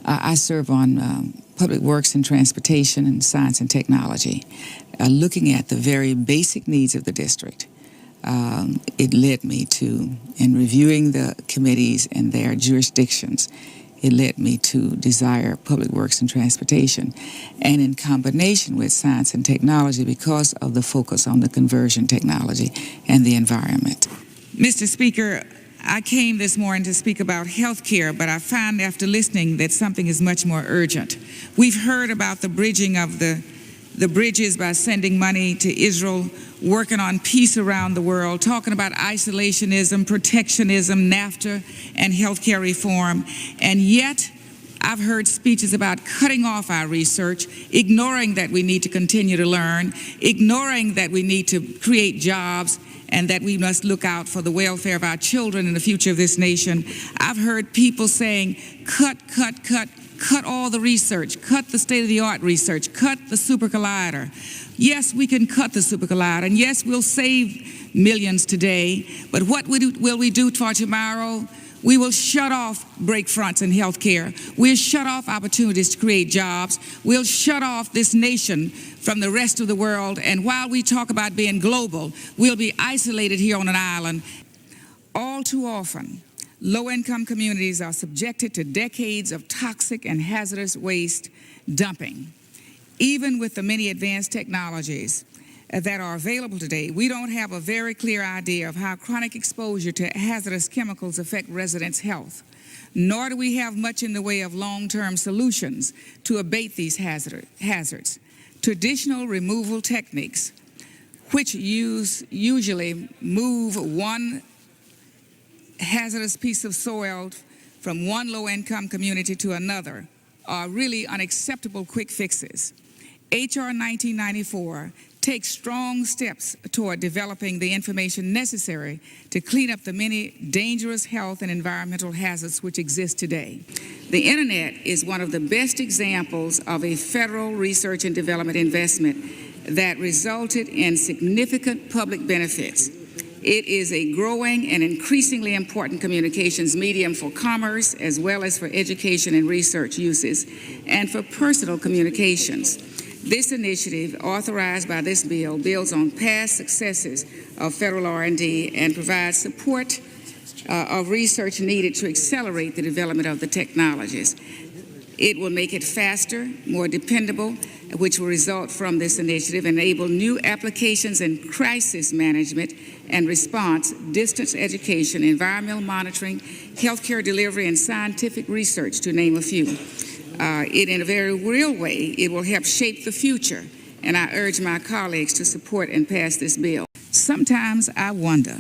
I serve on Public Works and Transportation and Science and Technology, looking at the very basic needs of the district. It led me to, in reviewing the committees and their jurisdictions, it led me to desire Public Works and Transportation, and in combination with Science and Technology because of the focus on the conversion technology and the environment. Mr. Speaker, I came this morning to speak about health care, but I find after listening that something is much more urgent. We've heard about the bridging of the bridges by sending money to Israel, working on peace around the world, talking about isolationism, protectionism, NAFTA, and healthcare reform. And yet, I've heard speeches about cutting off our research, ignoring that we need to continue to learn, ignoring that we need to create jobs, and that we must look out for the welfare of our children and the future of this nation. I've heard people saying, cut all the research, cut the state-of-the-art research, cut the super collider. Yes, we can cut the super collider, and yes, we'll save millions today, but what will we do for tomorrow? We will shut off break fronts in health care. We'll shut off opportunities to create jobs. We'll shut off this nation from the rest of the world, and while we talk about being global, we'll be isolated here on an island. All too often, low-income communities are subjected to decades of toxic and hazardous waste dumping. Even with the many advanced technologies that are available today, we don't have a very clear idea of how chronic exposure to hazardous chemicals affect residents' health, nor do we have much in the way of long-term solutions to abate these hazards. Traditional removal techniques, which usually move one hazardous piece of soil from one low-income community to another, are really unacceptable quick fixes. H.R. 1994 takes strong steps toward developing the information necessary to clean up the many dangerous health and environmental hazards which exist today. The Internet is one of the best examples of a federal research and development investment that resulted in significant public benefits. It is a growing and increasingly important communications medium for commerce as well as for education and research uses and for personal communications. This initiative, authorized by this bill, builds on past successes of federal R&D and provides support of research needed to accelerate the development of the technologies. It will make it faster, more dependable, which will result from this initiative, enable new applications in crisis management and response, distance education, environmental monitoring, healthcare delivery, and scientific research, to name a few. In a very real way, it will help shape the future, and I urge my colleagues to support and pass this bill. Sometimes I wonder,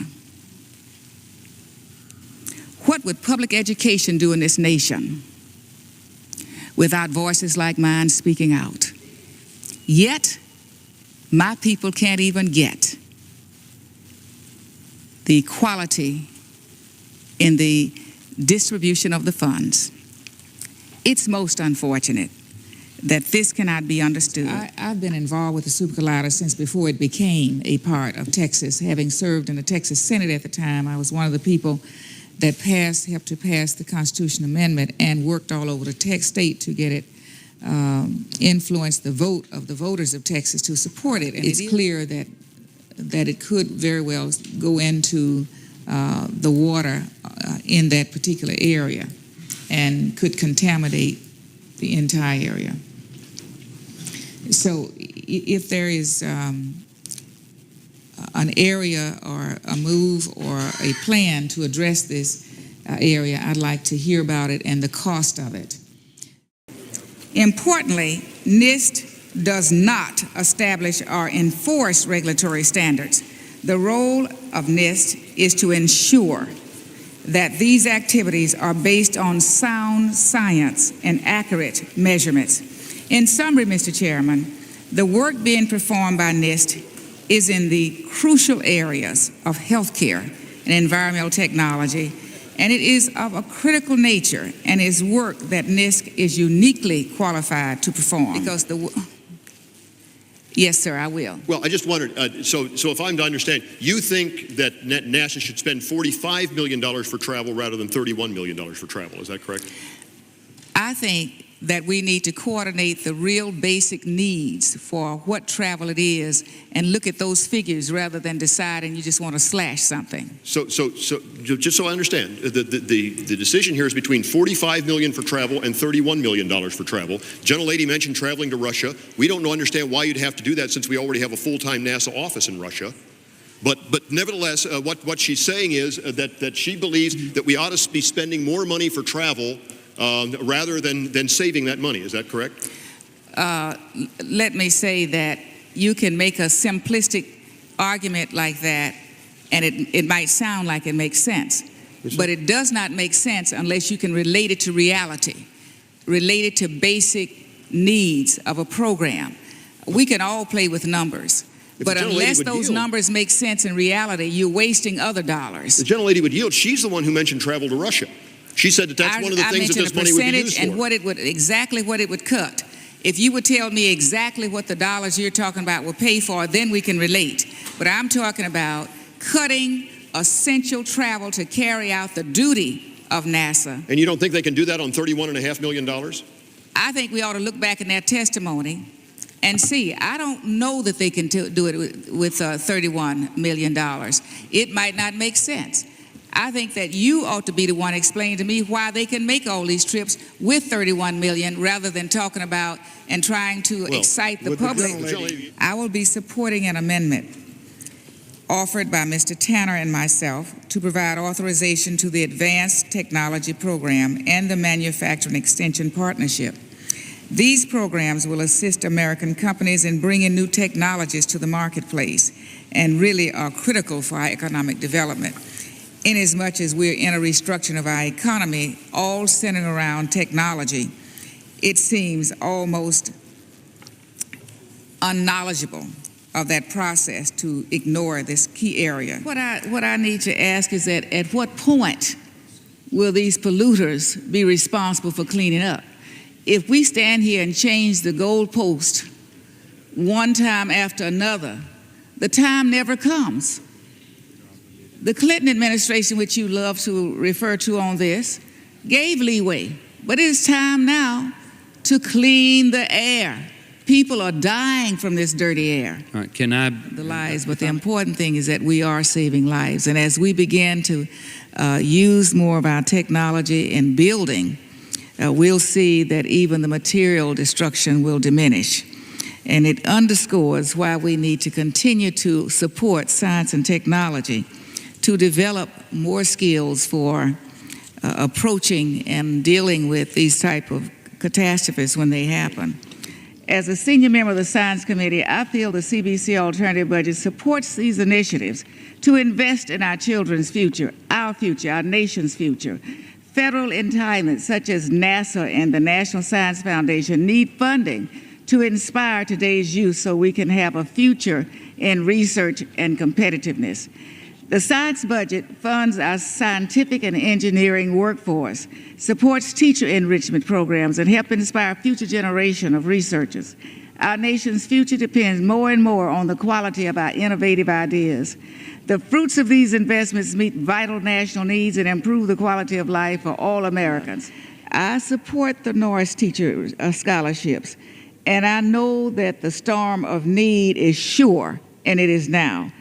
what would public education do in this nation without voices like mine speaking out? Yet, my people can't even get the equality in the distribution of the funds. It's most unfortunate that this cannot be understood. I've been involved with the Super Collider since before it became a part of Texas. Having served in the Texas Senate at the time, I was one of the people that helped to pass the Constitution Amendment and worked all over the state to get it, influenced the vote of the voters of Texas to support it. And it's clear that it could very well go into the water in that particular area and could contaminate the entire area. So if there is an area or a move or a plan to address this area, I'd like to hear about it and the cost of it. Importantly, NIST does not establish or enforce regulatory standards. The role of NIST is to ensure that these activities are based on sound science and accurate measurements. In summary, Mr. Chairman, the work being performed by NIST is in the crucial areas of healthcare and environmental technology, and it is of a critical nature and is work that NIST is uniquely qualified to perform. Because Yes, sir, I will. Well, I just wondered, so if I'm to understand, you think that NASA should spend $45 million for travel rather than $31 million for travel, is that correct? I think that we need to coordinate the real basic needs for what travel it is and look at those figures rather than deciding you just want to slash something. So just so I understand, the decision here is between $45 million for travel and $31 million for travel. Gentlelady mentioned traveling to Russia. We don't understand why you'd have to do that since we already have a full-time NASA office in Russia. But nevertheless, what she's saying is that she believes that we ought to be spending more money for travel rather than saving that money. Is that correct? Let me say that you can make a simplistic argument like that, and it might sound like it makes sense. But it does not make sense unless you can relate it to reality, relate it to basic needs of a program. We can all play with numbers. But unless those numbers make sense in reality, you're wasting other dollars. The gentlelady would yield. She's the one who mentioned travel to Russia. She said that that's one of the things that this money would be used for. And exactly what it would cut. If you would tell me exactly what the dollars you're talking about will pay for, then we can relate. But I'm talking about cutting essential travel to carry out the duty of NASA. And you don't think they can do that on $31.5 million? I think we ought to look back in their testimony and see. I don't know that they can do it with $31 million. It might not make sense. I think that you ought to be the one explaining to me why they can make all these trips with $31 million rather than talking about and trying to excite the public. I will be supporting an amendment offered by Mr. Tanner and myself to provide authorization to the Advanced Technology Program and the Manufacturing Extension Partnership. These programs will assist American companies in bringing new technologies to the marketplace and really are critical for our economic development. Inasmuch as we're in a restructuring of our economy, all centered around technology, it seems almost unknowledgeable of that process to ignore this key area. What I need to ask is that at what point will these polluters be responsible for cleaning up? If we stand here and change the goalpost one time after another, the time never comes. The Clinton administration, which you love to refer to on this, gave leeway, but it is time now to clean the air. People are dying from this dirty air. All right, can I? The lives, but the important thing is that we are saving lives. And as we begin to use more of our technology in building, we'll see that even the material destruction will diminish. And it underscores why we need to continue to support science and technology to develop more skills for approaching and dealing with these type of catastrophes when they happen. As a senior member of the Science Committee, I feel the CBC alternative budget supports these initiatives to invest in our children's future, our nation's future. Federal entitlements such as NASA and the National Science Foundation need funding to inspire today's youth so we can have a future in research and competitiveness. The science budget funds our scientific and engineering workforce, supports teacher enrichment programs, and helps inspire a future generation of researchers. Our nation's future depends more and more on the quality of our innovative ideas. The fruits of these investments meet vital national needs and improve the quality of life for all Americans. I support the Norris Teacher Scholarships, and I know that the storm of need is sure, and it is now.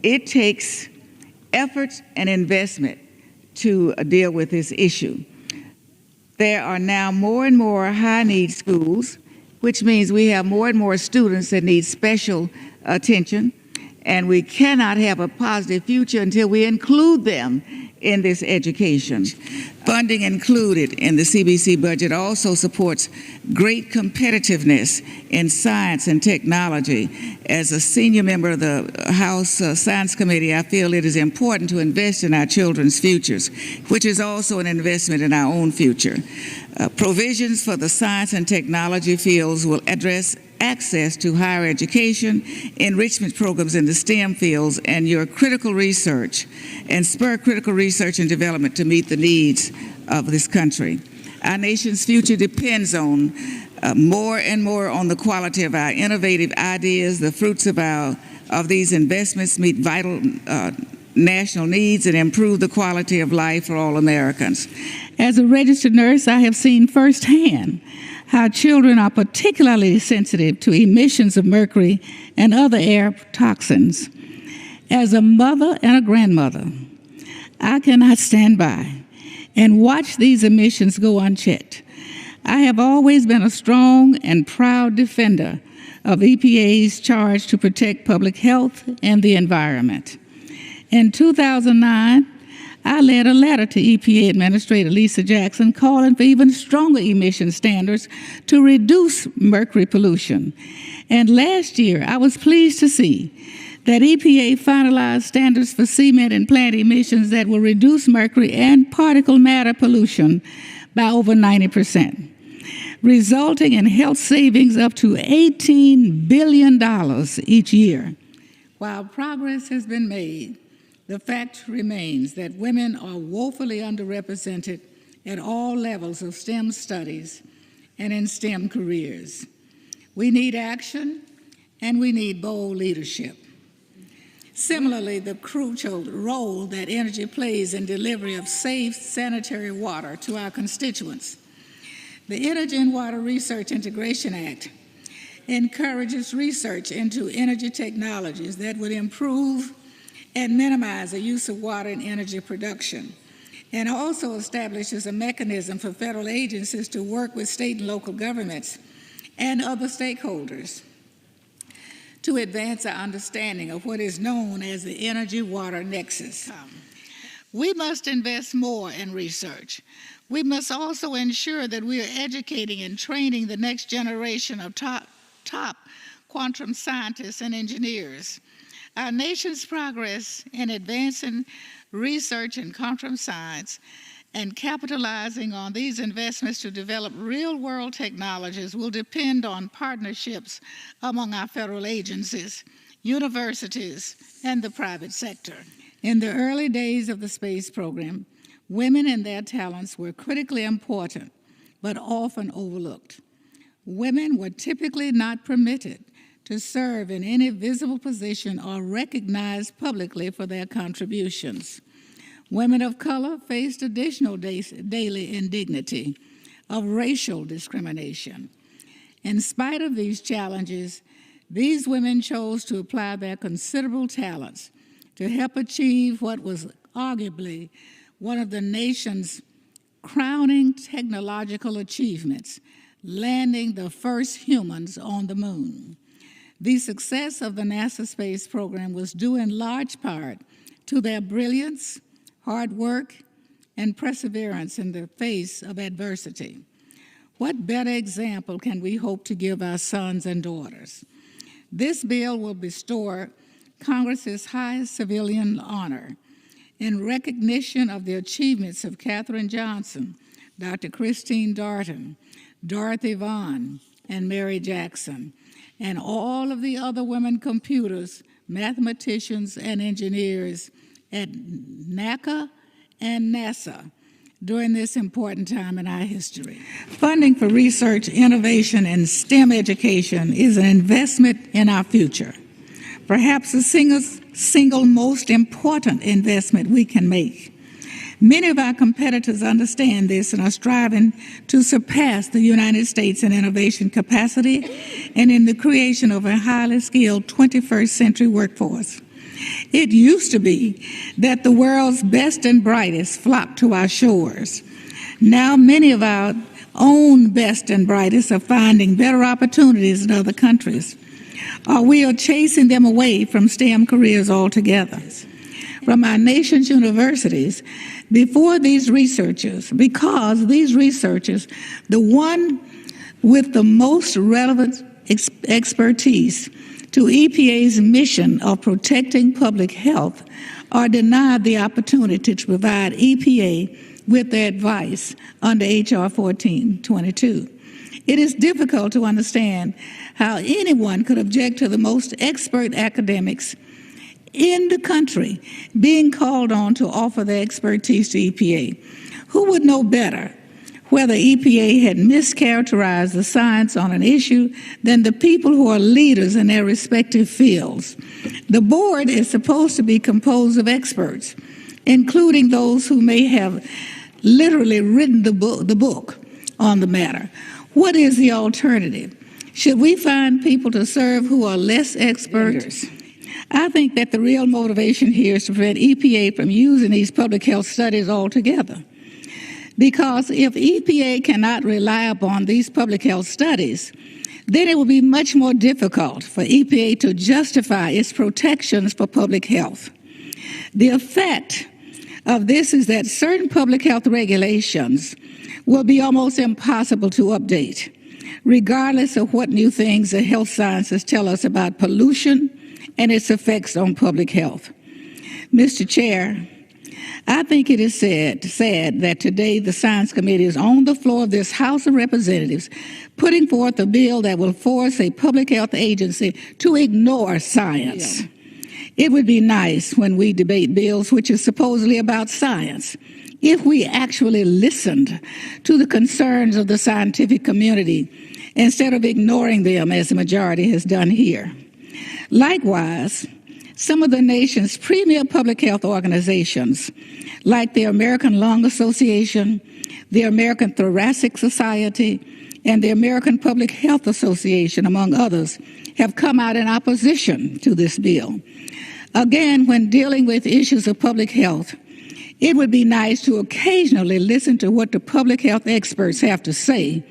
It takes effort and investment to deal with this issue. There are now more and more high-need schools, which means we have more and more students that need special attention, and we cannot have a positive future until we include them in this education. Funding included in the CBC budget also supports great competitiveness in science and technology. As a senior member of the House Science Committee, I feel it is important to invest in our children's futures, which is also an investment in our own future. Provisions for the science and technology fields will address access to higher education, enrichment programs in the STEM fields, and your critical research, and spur critical research and development to meet the needs of this country. Our nation's future depends on more and more on the quality of our innovative ideas. The fruits of these investments meet vital national needs and improve the quality of life for all Americans. As a registered nurse, I have seen firsthand how children are particularly sensitive to emissions of mercury and other air toxins. As a mother and a grandmother, I cannot stand by and watch these emissions go unchecked. I have always been a strong and proud defender of EPA's charge to protect public health and the environment. In 2009, I led a letter to EPA Administrator Lisa Jackson calling for even stronger emission standards to reduce mercury pollution. And last year, I was pleased to see that EPA finalized standards for cement and plant emissions that will reduce mercury and particle matter pollution by over 90%, resulting in health savings up to $18 billion each year. While progress has been made, the fact remains that women are woefully underrepresented at all levels of STEM studies and in STEM careers. We need action, and we need bold leadership. Similarly, the crucial role that energy plays in delivery of safe, sanitary water to our constituents. The Energy and Water Research Integration Act encourages research into energy technologies that would improve and minimize the use of water in energy production, and also establishes a mechanism for federal agencies to work with state and local governments and other stakeholders to advance our understanding of what is known as the energy-water nexus. We must invest more in research. We must also ensure that we are educating and training the next generation of top quantum scientists and engineers. Our nation's progress in advancing research in quantum science and capitalizing on these investments to develop real-world technologies will depend on partnerships among our federal agencies, universities, and the private sector. In the early days of the space program, women and their talents were critically important, but often overlooked. Women were typically not permitted to serve in any visible position or recognized publicly for their contributions. Women of color faced additional daily indignity of racial discrimination. In spite of these challenges, these women chose to apply their considerable talents to help achieve what was arguably one of the nation's crowning technological achievements, landing the first humans on the moon. The success of the NASA space program was due in large part to their brilliance, hard work, and perseverance in the face of adversity. What better example can we hope to give our sons and daughters? This bill will bestow Congress's highest civilian honor in recognition of the achievements of Katherine Johnson, Dr. Christine Darden, Dorothy Vaughan, and Mary Jackson, and all of the other women computers, mathematicians, and engineers at NACA and NASA during this important time in our history. Funding for research, innovation, and STEM education is an investment in our future, perhaps the single most important investment we can make. Many of our competitors understand this and are striving to surpass the United States in innovation capacity and in the creation of a highly skilled 21st century workforce. It used to be that the world's best and brightest flocked to our shores. Now many of our own best and brightest are finding better opportunities in other countries, or we are chasing them away from STEM careers altogether. From our nation's universities, because these researchers, the one with the most relevant expertise to EPA's mission of protecting public health, are denied the opportunity to provide EPA with their advice under H.R. 1422. It is difficult to understand how anyone could object to the most expert academics in the country being called on to offer their expertise to EPA. Who would know better whether EPA had mischaracterized the science on an issue than the people who are leaders in their respective fields? The board is supposed to be composed of experts, including those who may have literally written the book on the matter. What is the alternative? Should we find people to serve who are less expert? I think that the real motivation here is to prevent EPA from using these public health studies altogether. Because if EPA cannot rely upon these public health studies, then it will be much more difficult for EPA to justify its protections for public health. The effect of this is that certain public health regulations will be almost impossible to update, regardless of what new things the health sciences tell us about pollution and its effects on public health. Mr. Chair, I think it is sad that today the Science Committee is on the floor of this House of Representatives putting forth a bill that will force a public health agency to ignore science. Yeah. It would be nice when we debate bills which are supposedly about science if we actually listened to the concerns of the scientific community instead of ignoring them as the majority has done here. Likewise, some of the nation's premier public health organizations, like the American Lung Association, the American Thoracic Society, and the American Public Health Association, among others, have come out in opposition to this bill. Again, when dealing with issues of public health, it would be nice to occasionally listen to what the public health experts have to say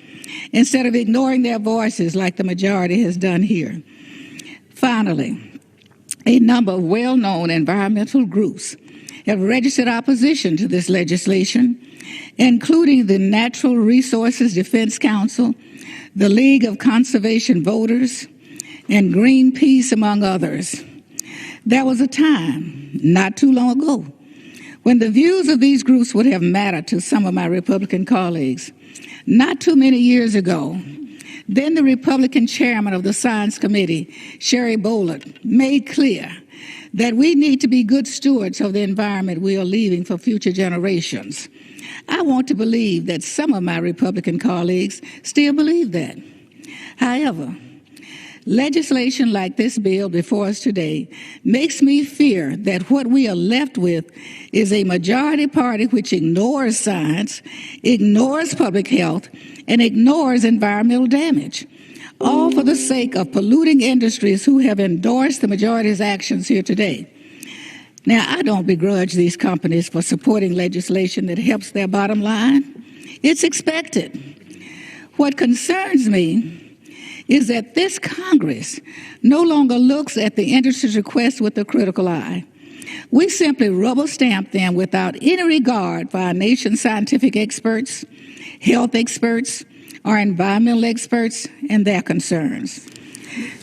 instead of ignoring their voices like the majority has done here. Finally, a number of well-known environmental groups have registered opposition to this legislation, including the Natural Resources Defense Council, the League of Conservation Voters, and Greenpeace, among others. There was a time, not too long ago, when the views of these groups would have mattered to some of my Republican colleagues. Not too many years ago, then the Republican chairman of the Science Committee, Sherry Boland, made clear that we need to be good stewards of the environment we are leaving for future generations. I want to believe that some of my Republican colleagues still believe that. However, legislation like this bill before us today makes me fear that what we are left with is a majority party which ignores science, ignores public health, and ignores environmental damage, all for the sake of polluting industries who have endorsed the majority's actions here today. Now, I don't begrudge these companies for supporting legislation that helps their bottom line. It's expected. What concerns me is that this Congress no longer looks at the industry's requests with a critical eye. We simply rubber stamp them without any regard for our nation's scientific experts, health experts, or environmental experts and their concerns.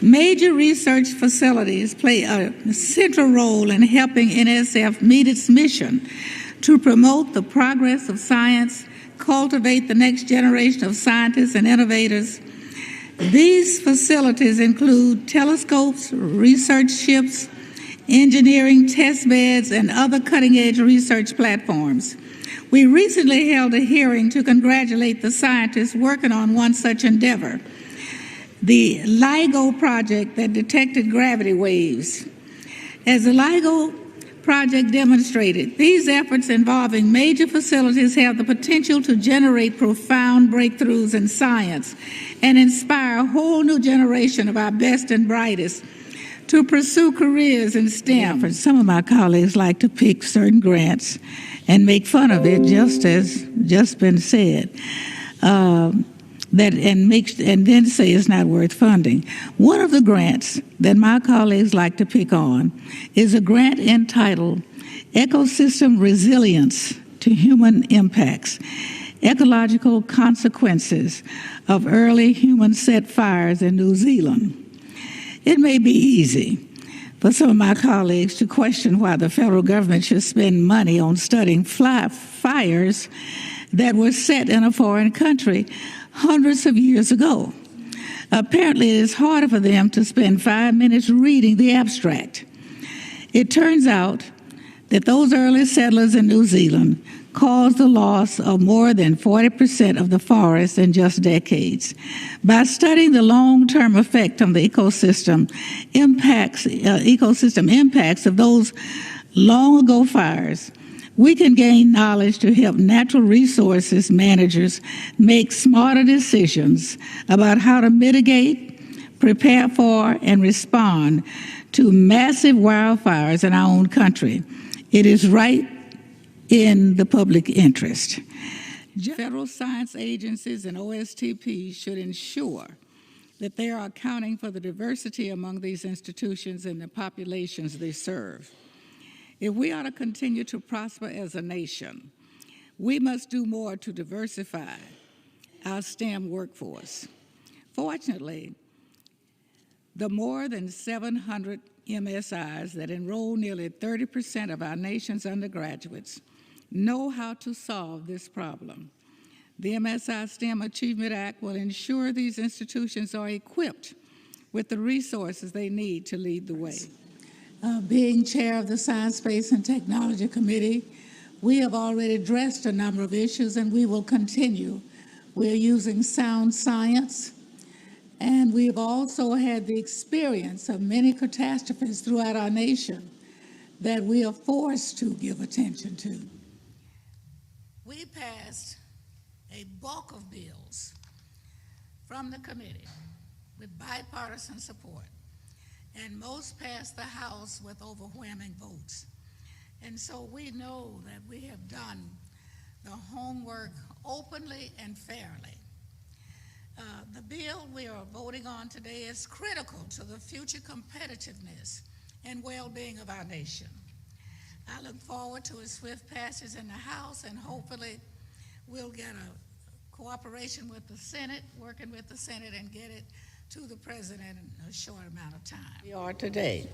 Major research facilities play a central role in helping NSF meet its mission to promote the progress of science, cultivate the next generation of scientists and innovators. These facilities include telescopes, research ships, engineering test beds, and other cutting-edge research platforms. We recently held a hearing to congratulate the scientists working on one such endeavor, the LIGO project that detected gravity waves. As the LIGO project demonstrated, these efforts involving major facilities have the potential to generate profound breakthroughs in science and inspire a whole new generation of our best and brightest to pursue careers in STEM. And some of my colleagues like to pick certain grants and make fun of it, just as just been said, and then say it's not worth funding. One of the grants that my colleagues like to pick on is a grant entitled Ecosystem Resilience to Human Impacts, Ecological Consequences of Early Human-Set Fires in New Zealand. It may be easy for some of my colleagues to question why the federal government should spend money on studying fires that were set in a foreign country hundreds of years ago. Apparently, it is harder for them to spend 5 minutes reading the abstract. It turns out that those early settlers in New Zealand caused the loss of more than 40% of the forest in just decades. By studying the long-term effect on the ecosystem impacts of those long ago fires, We can gain knowledge to help natural resources managers make smarter decisions about how to mitigate, prepare for, and respond to massive wildfires in our own country. It is right in the public interest. Federal science agencies and OSTPs should ensure that they are accounting for the diversity among these institutions and the populations they serve. If we are to continue to prosper as a nation, we must do more to diversify our STEM workforce. Fortunately, the more than 700 MSIs that enroll nearly 30% of our nation's undergraduates know how to solve this problem. The MSI STEM Achievement Act will ensure these institutions are equipped with the resources they need to lead the way. Being chair of the Science, Space, and Technology Committee, we have already addressed a number of issues, and we will continue. We're using sound science, and we've also had the experience of many catastrophes throughout our nation that we are forced to give attention to. We passed a bulk of bills from the committee with bipartisan support, and most passed the House with overwhelming votes. And so we know that we have done the homework openly and fairly. The bill we are voting on today is critical to the future competitiveness and well-being of our nation. I look forward to its swift passage in the House, and hopefully we'll get a cooperation with the Senate, working with the Senate, and get it to the President in a short amount of time. We are today.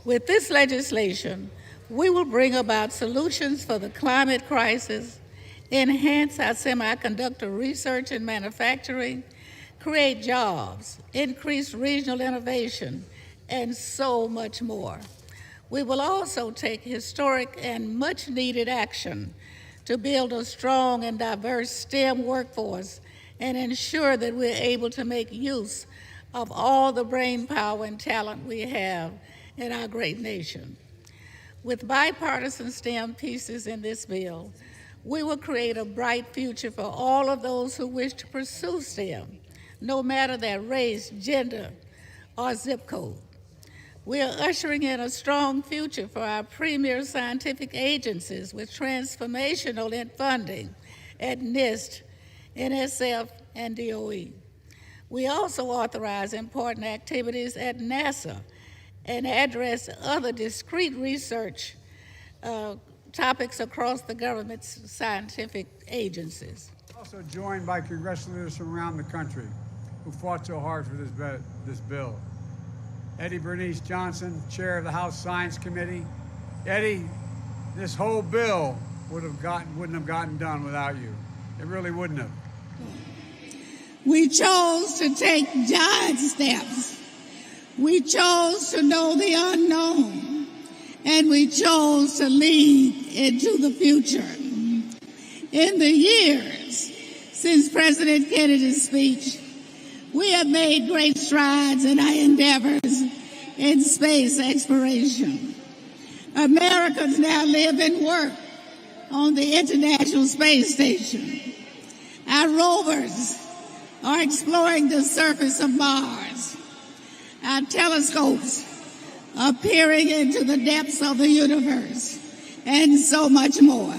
With this legislation, we will bring about solutions for the climate crisis, enhance our semiconductor research and manufacturing, create jobs, increase regional innovation, and so much more. We will also take historic and much-needed action to build a strong and diverse STEM workforce and ensure that we're able to make use of all the brain power and talent we have in our great nation. With bipartisan STEM pieces in this bill, we will create a bright future for all of those who wish to pursue STEM, no matter their race, gender, or zip code. We are ushering in a strong future for our premier scientific agencies with transformational funding at NIST, NSF, and DOE. We also authorize important activities at NASA and address other discrete research topics across the government's scientific agencies. Also joined by congressional leaders from around the country who fought so hard for this bill. Eddie Bernice Johnson, chair of the House Science Committee. Eddie, this whole bill wouldn't have gotten done without you. It really wouldn't have. We chose to take giant steps. We chose to know the unknown, and we chose to lead into the future. In the years since President Kennedy's speech, we have made great strides in our endeavors in space exploration. Americans now live and work on the International Space Station. Our rovers are exploring the surface of Mars. Our telescopes are peering into the depths of the universe, and so much more.